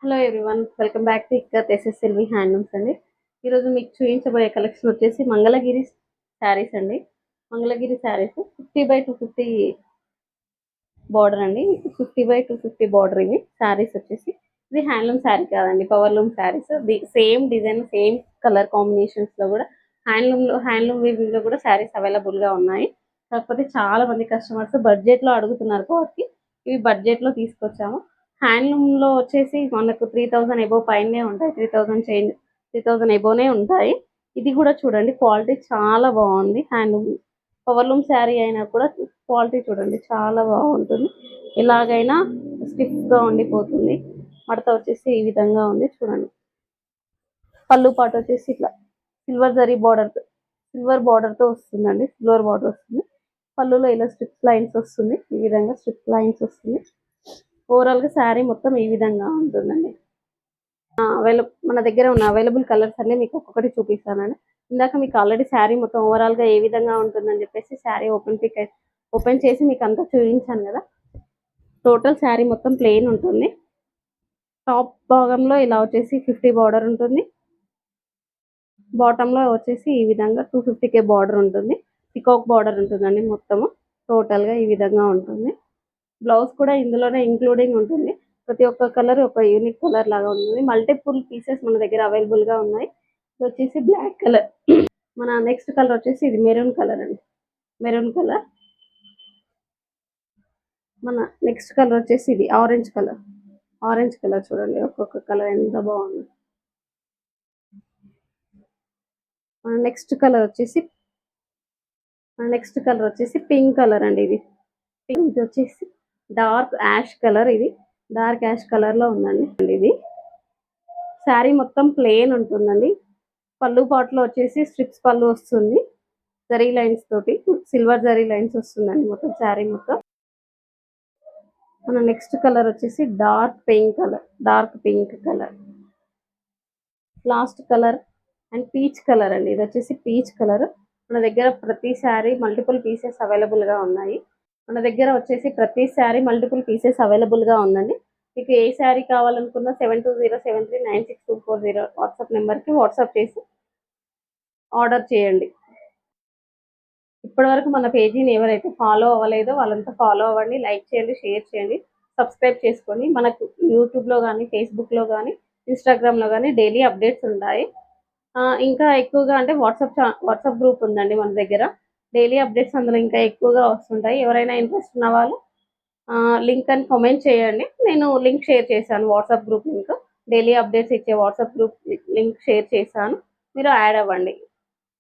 Hello everyone, welcome back to ikat SSLV handlooms అండి. ఈరోజు మీకు చూపించబోయే కలెక్షన్ వచ్చేసి మంగళగిరి శారీస్ అండి. మంగళగిరి శారీస్ 50/250 బార్డర్ అండి. 50/250 బార్డర్ ఇవి శారీస్ వచ్చేసి. ఇది హ్యాండ్లూమ్ శారీ కాదండి, powerloom saris. Same design, same colour combinations లో కూడా హ్యాండ్లూమ్ వీవింగ్ లో కూడా శారీస్ అవైలబుల్ గా ఉన్నాయి. కాకపోతే చాలా మంది కస్టమర్స్ బడ్జెట్ లో అడుగుతున్నారు కాబట్టి ఇవి బడ్జెట్ లో తీసుకొచ్చాము. హ్యాండ్లూమ్ లో వచ్చేసి మనకు 3000 ఎబో పైనే ఉంటాయి. 3000 ఎబోనే ఉంటాయి. ఇది కూడా చూడండి, క్వాలిటీ చాలా బాగుంది. హ్యాండ్లూమ్ పవర్లూమ్ శారీ అయినా కూడా క్వాలిటీ చూడండి చాలా బాగుంటుంది. ఎలాగైనా స్టిఫ్ గా ఉండిపోతుంది. మడత వచ్చేసి ఈ విధంగా ఉంది చూడండి. పళ్ళు పాటు వచ్చేసి ఇట్లా సిల్వర్ బార్డర్ తో వస్తుందండి. సిల్వర్ బార్డర్ వస్తుంది. పళ్ళులో ఇలా స్ట్రిప్ లైన్స్ వస్తుంది. ఈ విధంగా స్ట్రిప్ లైన్స్ వస్తుంది. ఓవరాల్ గా శారీ మొత్తం ఈ విధంగా ఉంటుందండి. మన దగ్గర ఉన్న అవైలబుల్ కలర్స్ అన్ని మీకు ఒక్కొక్కటి చూపిస్తానండి. ఇందాక మీకు ఆల్రెడీ శారీ మొత్తం ఓవరాల్ గా ఏ విధంగా ఉంటుందని చెప్పేసి శారీ ఓపెన్ చేసి మీకు అంతా చూపించాను కదా. టోటల్ శారీ మొత్తం ప్లెయిన్ ఉంటుంది. టాప్ భాగంలో ఇలా వచ్చేసి 50 బార్డర్ ఉంటుంది. బాటమ్ లో వచ్చేసి ఈ విధంగా 250K బార్డర్ ఉంటుంది. పికాక్ బార్డర్ ఉంటుందండి. మొత్తము టోటల్ గా ఈ విధంగా ఉంటుంది. బ్లౌజ్ కూడా ఇందులోనే ఇంక్లూడింగ్ ఉంటుంది. ప్రతి ఒక్క కలర్ ఒక యూనిక్ కలర్ లాగా ఉంటుంది. మల్టిపుల్ పీసెస్ మన దగ్గర అవైలబుల్ గా ఉన్నాయి. ఇది వచ్చేసి బ్లాక్ కలర్. మన నెక్స్ట్ కలర్ వచ్చేసి ఇది మెరూన్ కలర్ అండి. Maroon colour. మన నెక్స్ట్ కలర్ వచ్చేసి ఇది ఆరెంజ్ కలర్. ఆరెంజ్ కలర్ చూడండి, ఒక్కొక్క కలర్ ఎంత బాగుంది. మన నెక్స్ట్ కలర్ వచ్చేసి పింక్ కలర్ అండి. ఇది వచ్చేసి డార్క్ యాష్ కలర్. ఇది డార్క్ యాష్ కలర్ లో ఉందండి. ఇది శారీ మొత్తం ప్లెయిన్ ఉంటుందండి. పళ్ళు పాటలో వచ్చేసి స్ట్రిప్స్ పళ్ళు వస్తుంది. జరీ లైన్స్ తోటి సిల్వర్ జరీ లైన్స్ వస్తుందండి మొత్తం శారీ మొత్తం. మన నెక్స్ట్ కలర్ వచ్చేసి dark pink colour. Last colour and peach colour అండి. ఇది వచ్చేసి పీచ్ కలర్. మన దగ్గర ప్రతి శారీ మల్టిపుల్ పీసెస్ అవైలబుల్ గా ఉన్నాయి. ఉందండి. మీకు ఏ శారీ కావాలనుకున్నా 7207396240 వాట్సాప్ నెంబర్కి వాట్సాప్ చేసి ఆర్డర్ చేయండి. ఇప్పటివరకు మన పేజీని ఎవరైతే ఫాలో అవ్వలేదో వాళ్ళంతా ఫాలో అవ్వండి. లైక్ చేయండి, షేర్ చేయండి, సబ్స్క్రైబ్ చేసుకొని మనకు యూట్యూబ్లో కానీ, ఫేస్బుక్లో కానీ, ఇన్స్టాగ్రామ్లో కానీ డైలీ అప్డేట్స్ ఉంటాయి. ఇంకా ఎక్కువగా అంటే వాట్సాప్ గ్రూప్ ఉందండి మన దగ్గర. డైలీ అప్డేట్స్ అందులో ఇంకా ఎక్కువగా వస్తుంటాయి. ఎవరైనా ఇంట్రెస్ట్ ఉన్న వాళ్ళు లింక్ అని కామెంట్ చేయండి. నేను లింక్ షేర్ చేశాను. WhatsApp group link, daily updates ఇచ్చే వాట్సాప్ గ్రూప్ లింక్ షేర్ చేశాను. మీరు యాడ్ అవ్వండి.